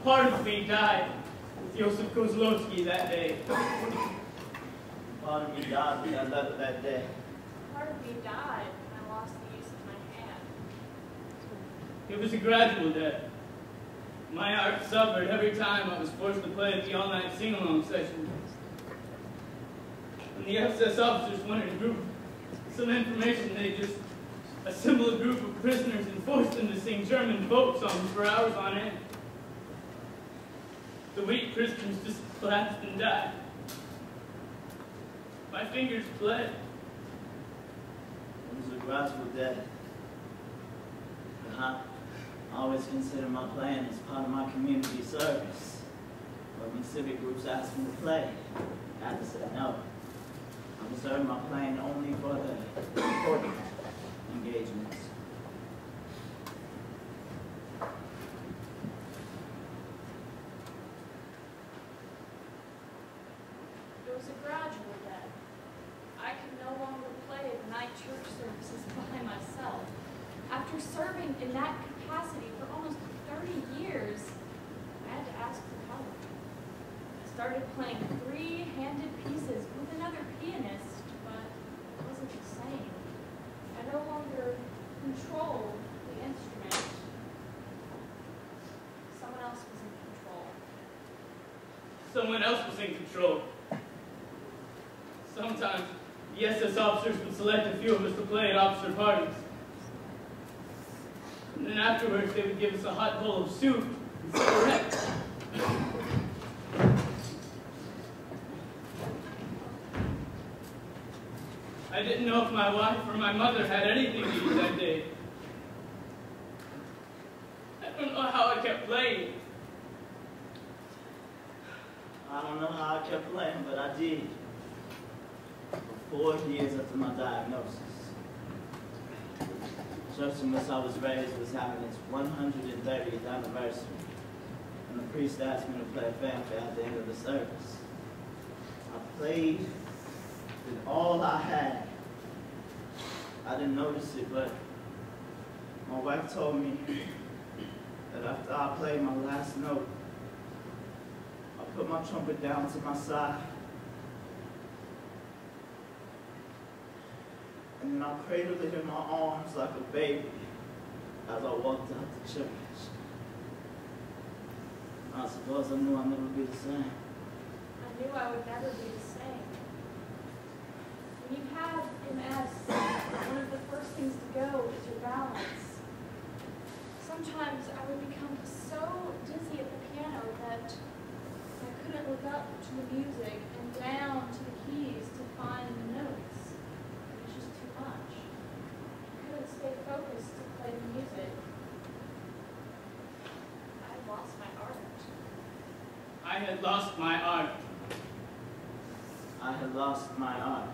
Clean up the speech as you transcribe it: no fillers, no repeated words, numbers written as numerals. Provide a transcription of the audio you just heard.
part of me died with Joseph Kozlowski that day. Part of me died with that letter that day. Part of me died when I lost the use of my hand. It was a gradual death. My art suffered every time I was forced to play at the all-night sing-along session. When the FSS officers wanted a group, some information, they just assembled a group of prisoners and forced them to sing German folk songs for hours on end. The weak Christians just collapsed and died. My fingers bled. It was a gradual death. But I always consider my playing as part of my community service. But when civic groups asked me to play, I had to say no. I reserve my playing only for the important engagements. It was a gradual death. I could no longer play the night church services by myself. After serving in that capacity for almost 30 years, I had to ask for help. I started playing three-handed pieces with another pianist, but it wasn't the same. I no longer controlled the instrument. Someone else was in control. Someone else was in control. Sometimes the SS officers would select a few of us to play at officer parties. And then afterwards they would give us a hot bowl of soup and cigarettes. I didn't know if my wife or my mother had anything to eat that day. I don't know how I kept playing. I don't know how I kept playing, but I did. For 4 years after my diagnosis. The church in which I was raised was having its 130th anniversary, and the priest asked me to play a fanfare at the end of the service. I played with all I had. I didn't notice it, but my wife told me that after I played my last note, I put my trumpet down to my side, and then I cradled it in my arms like a baby as I walked out the church. I suppose I knew I'd never be the same. I knew I would never be the same. When you have MS, one of the first things to go is your balance. Sometimes I would become so dizzy at the piano that I couldn't look up to the music and down to the keys to find the notes. It was just too much. I couldn't stay focused to play the music. I had lost my art. I had lost my art. I had lost my art.